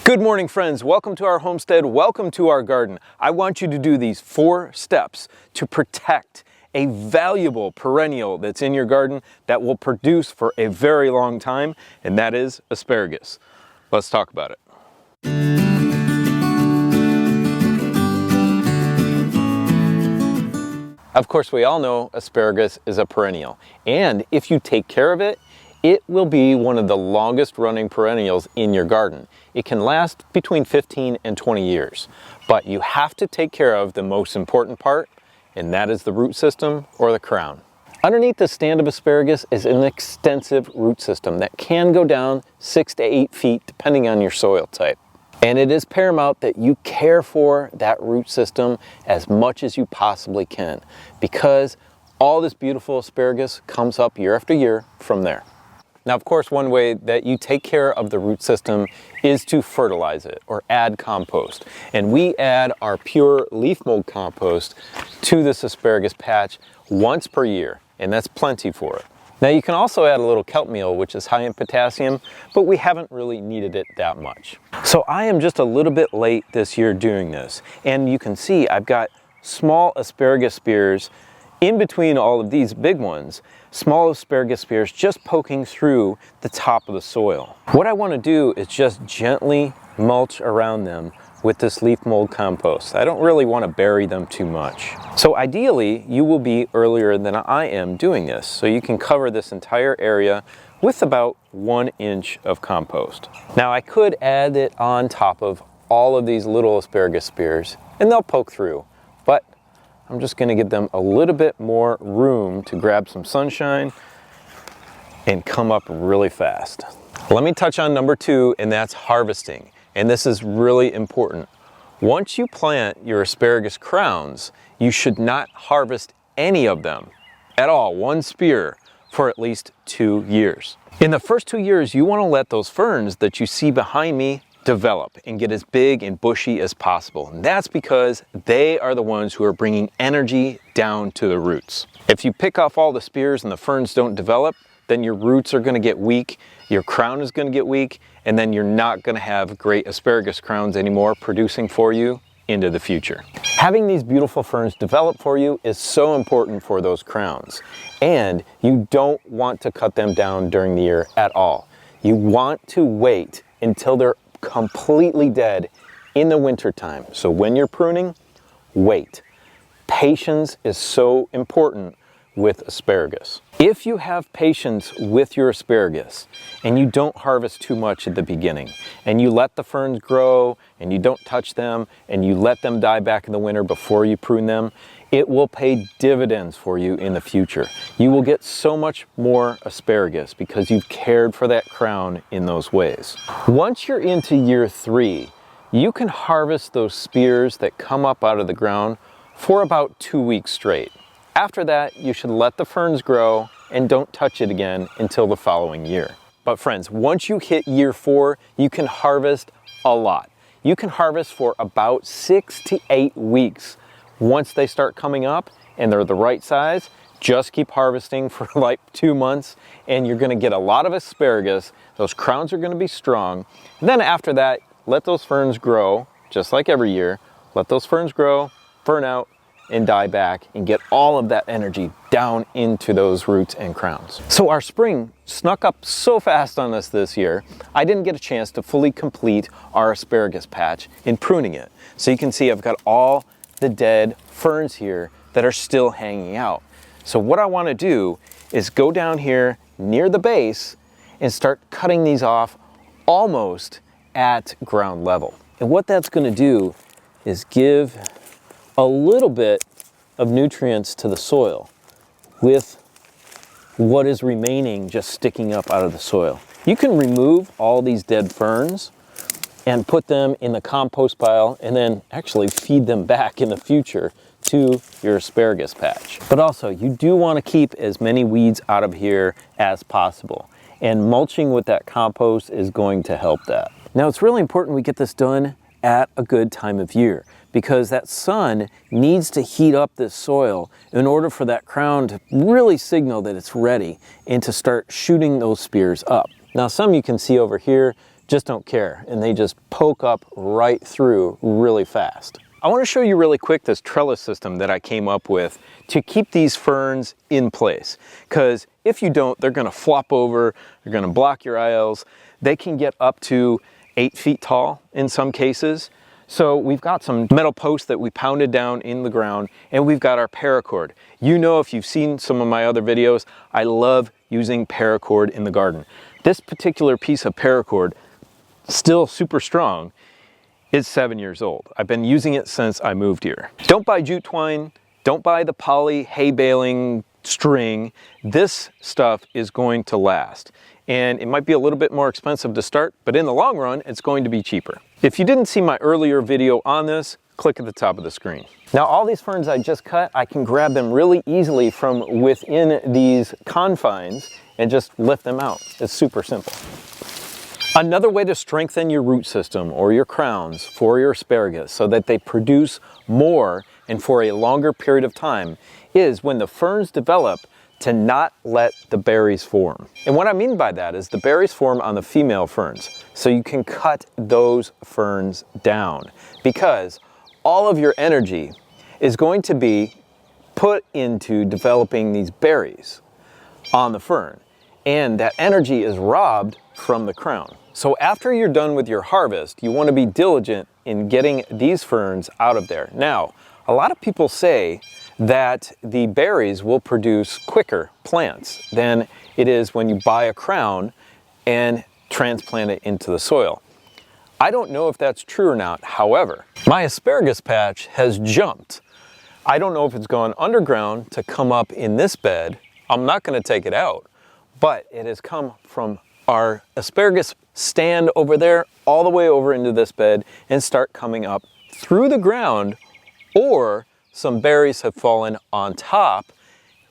Good morning, friends. Welcome to our homestead. Welcome to our garden. I want you to do these 4 steps to protect a valuable perennial that's in your garden that will produce for a very long time, and that is asparagus. Let's talk about it. Of course, we all know asparagus is a perennial, and if you take care of it, it will be one of the longest running perennials in your garden. It can last between 15 and 20 years, but you have to take care of the most important part, and that is the root system or the crown. Underneath the stand of asparagus is an extensive root system that can go down 6 to 8 feet depending on your soil type. And it is paramount that you care for that root system as much as you possibly can, because all this beautiful asparagus comes up year after year from there. Now, of course, one way that you take care of the root system is to fertilize it or add compost. And we add our pure leaf mold compost to this asparagus patch once per year, and that's plenty for it. Now, you can also add a little kelp meal, which is high in potassium, but we haven't really needed it that much. So I am just a little bit late this year doing this. And you can see I've got small asparagus spears in between all of these big ones, small asparagus spears just poking through the top of the soil. What I want to do is just gently mulch around them with this leaf mold compost. I don't really want to bury them too much. So ideally, you will be earlier than I am doing this, so you can cover this entire area with about 1 inch of compost. Now, I could add it on top of all of these little asparagus spears, and they'll poke through, but I'm just going to give them a little bit more room to grab some sunshine and come up really fast. Let me touch on number 2, and that's harvesting. And this is really important. Once you plant your asparagus crowns, you should not harvest any of them at all, 1 spear, for at least 2 years. In the first 2 years, you want to let those ferns that you see behind me develop and get as big and bushy as possible. And that's because they are the ones who are bringing energy down to the roots. If you pick off all the spears and the ferns don't develop, then your roots are going to get weak, your crown is going to get weak, and then you're not going to have great asparagus crowns anymore producing for you into the future. Having these beautiful ferns develop for you is so important for those crowns, and you don't want to cut them down during the year at all. You want to wait until they're completely dead in the winter time. So when you're pruning, wait. Patience is so important with asparagus. If you have patience with your asparagus and you don't harvest too much at the beginning, and you let the ferns grow and you don't touch them and you let them die back in the winter before you prune them, it will pay dividends for you in the future. You will get so much more asparagus because you've cared for that crown in those ways. Once you're into year 3, you can harvest those spears that come up out of the ground for about 2 weeks straight. After that, you should let the ferns grow and don't touch it again until the following year. But friends, once you hit year 4, you can harvest a lot. You can harvest for about 6 to 8 weeks. Once they start coming up and they're the right size, just keep harvesting for like 2 months and you're going to get a lot of asparagus. Those crowns are going to be strong. And then after that, let those ferns grow, just like every year. Let those ferns grow, burn out, and die back and get all of that energy down into those roots and crowns. So our spring snuck up so fast on us this year, I didn't get a chance to fully complete our asparagus patch in pruning it. So you can see I've got all the dead ferns here that are still hanging out. So what I want to do is go down here near the base and start cutting these off almost at ground level. And what that's going to do is give a little bit of nutrients to the soil with what is remaining just sticking up out of the soil. You can remove all these dead ferns and put them in the compost pile and then actually feed them back in the future to your asparagus patch. But also, you do want to keep as many weeds out of here as possible. And mulching with that compost is going to help that. Now, it's really important we get this done at a good time of year, because that sun needs to heat up this soil in order for that crown to really signal that it's ready and to start shooting those spears up. Now, some you can see over here just don't care, and they just poke up right through really fast. I want to show you really quick this trellis system that I came up with to keep these ferns in place, because if you don't, they're going to flop over, they're going to block your aisles. They can get up to 8 feet tall in some cases. So we've got some metal posts that we pounded down in the ground, and we've got our paracord. You know, if you've seen some of my other videos, I love using paracord in the garden. This particular piece of paracord, still super strong, is 7 years old. I've been using it since I moved here. Don't buy jute twine, don't buy the poly hay baling string. This stuff is going to last. And it might be a little bit more expensive to start, but in the long run, it's going to be cheaper. If you didn't see my earlier video on this, click at the top of the screen. Now, all these ferns I just cut, I can grab them really easily from within these confines and just lift them out. It's super simple. Another way to strengthen your root system or your crowns for your asparagus so that they produce more and for a longer period of time is when the ferns develop to not let the berries form. And what I mean by that is the berries form on the female ferns. So you can cut those ferns down because all of your energy is going to be put into developing these berries on the fern. And that energy is robbed from the crown. So after you're done with your harvest, you want to be diligent in getting these ferns out of there. Now, a lot of people say that the berries will produce quicker plants than it is when you buy a crown and transplant it into the soil. I don't know if that's true or not. However, my asparagus patch has jumped. I don't know if it's gone underground to come up in this bed. I'm not going to take it out, but it has come from our asparagus stand over there all the way over into this bed and start coming up through the ground, or some berries have fallen on top,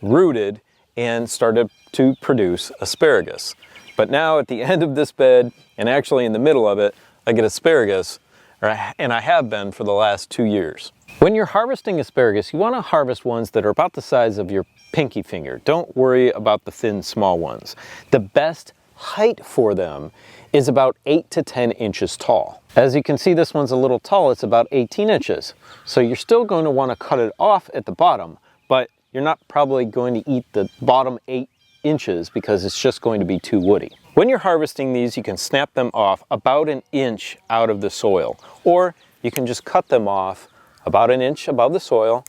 rooted, and started to produce asparagus. But now at the end of this bed, and actually in the middle of it, I get asparagus, and I have been for the last 2 years. When you're harvesting asparagus, you want to harvest ones that are about the size of your pinky finger. Don't worry about the thin, small ones. The best height for them is about 8 to 10 inches tall. As you can see, this one's a little tall. It's about 18 inches. So you're still going to want to cut it off at the bottom, but you're not probably going to eat the bottom 8 inches because it's just going to be too woody. When you're harvesting these, you can snap them off about 1 inch out of the soil, or you can just cut them off about 1 inch above the soil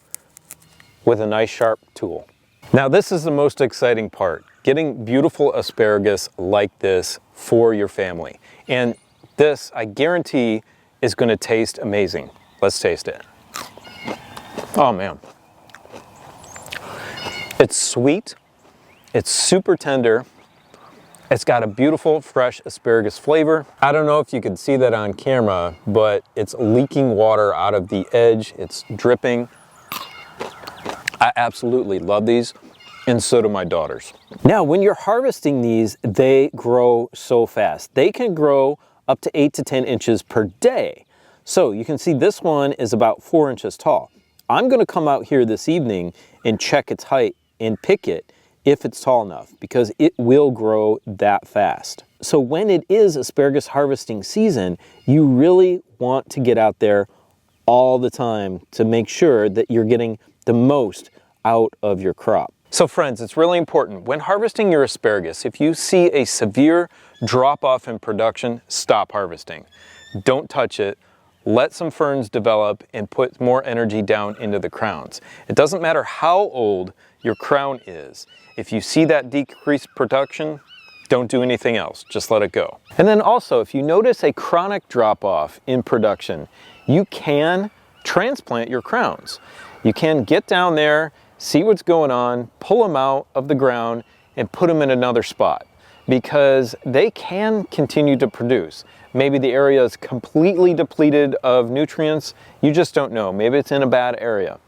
with a nice sharp tool. Now, this is the most exciting part, getting beautiful asparagus like this for your family. And this, I guarantee, is going to taste amazing. Let's taste it. Oh man. It's sweet, it's super tender, it's got a beautiful fresh asparagus flavor. I don't know if you could see that on camera, but it's leaking water out of the edge, it's dripping. I absolutely love these, and so do my daughters. Now, when you're harvesting these, they grow so fast. They can grow up to 8 to 10 inches per day. So you can see this one is about 4 inches tall. I'm gonna come out here this evening and check its height and pick it if it's tall enough, because it will grow that fast. So when it is asparagus harvesting season, you really want to get out there all the time to make sure that you're getting the most out of your crop. So friends, it's really important when harvesting your asparagus, if you see a severe drop off in production, stop harvesting. Don't touch it. Let some ferns develop and put more energy down into the crowns. It doesn't matter how old your crown is. If you see that decreased production, don't do anything else, just let it go. And then also, if you notice a chronic drop off in production, you can transplant your crowns. You can get down there, see what's going on, pull them out of the ground and put them in another spot, because they can continue to produce. Maybe the area is completely depleted of nutrients, you just don't know. Maybe it's in a bad area,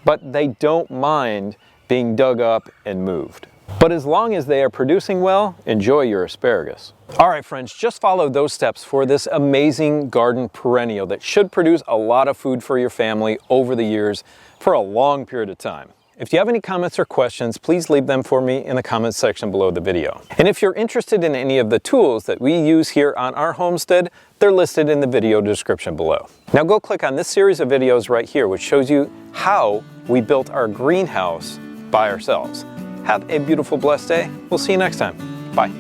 but they don't mind being dug up and moved. But as long as they are producing well, enjoy your asparagus. All right, friends, just follow those steps for this amazing garden perennial that should produce a lot of food for your family over the years for a long period of time. If you have any comments or questions, please leave them for me in the comments section below the video. And if you're interested in any of the tools that we use here on our homestead, they're listed in the video description below. Now go click on this series of videos right here, which shows you how we built our greenhouse by ourselves. Have a beautiful, blessed day. We'll see you next time. Bye.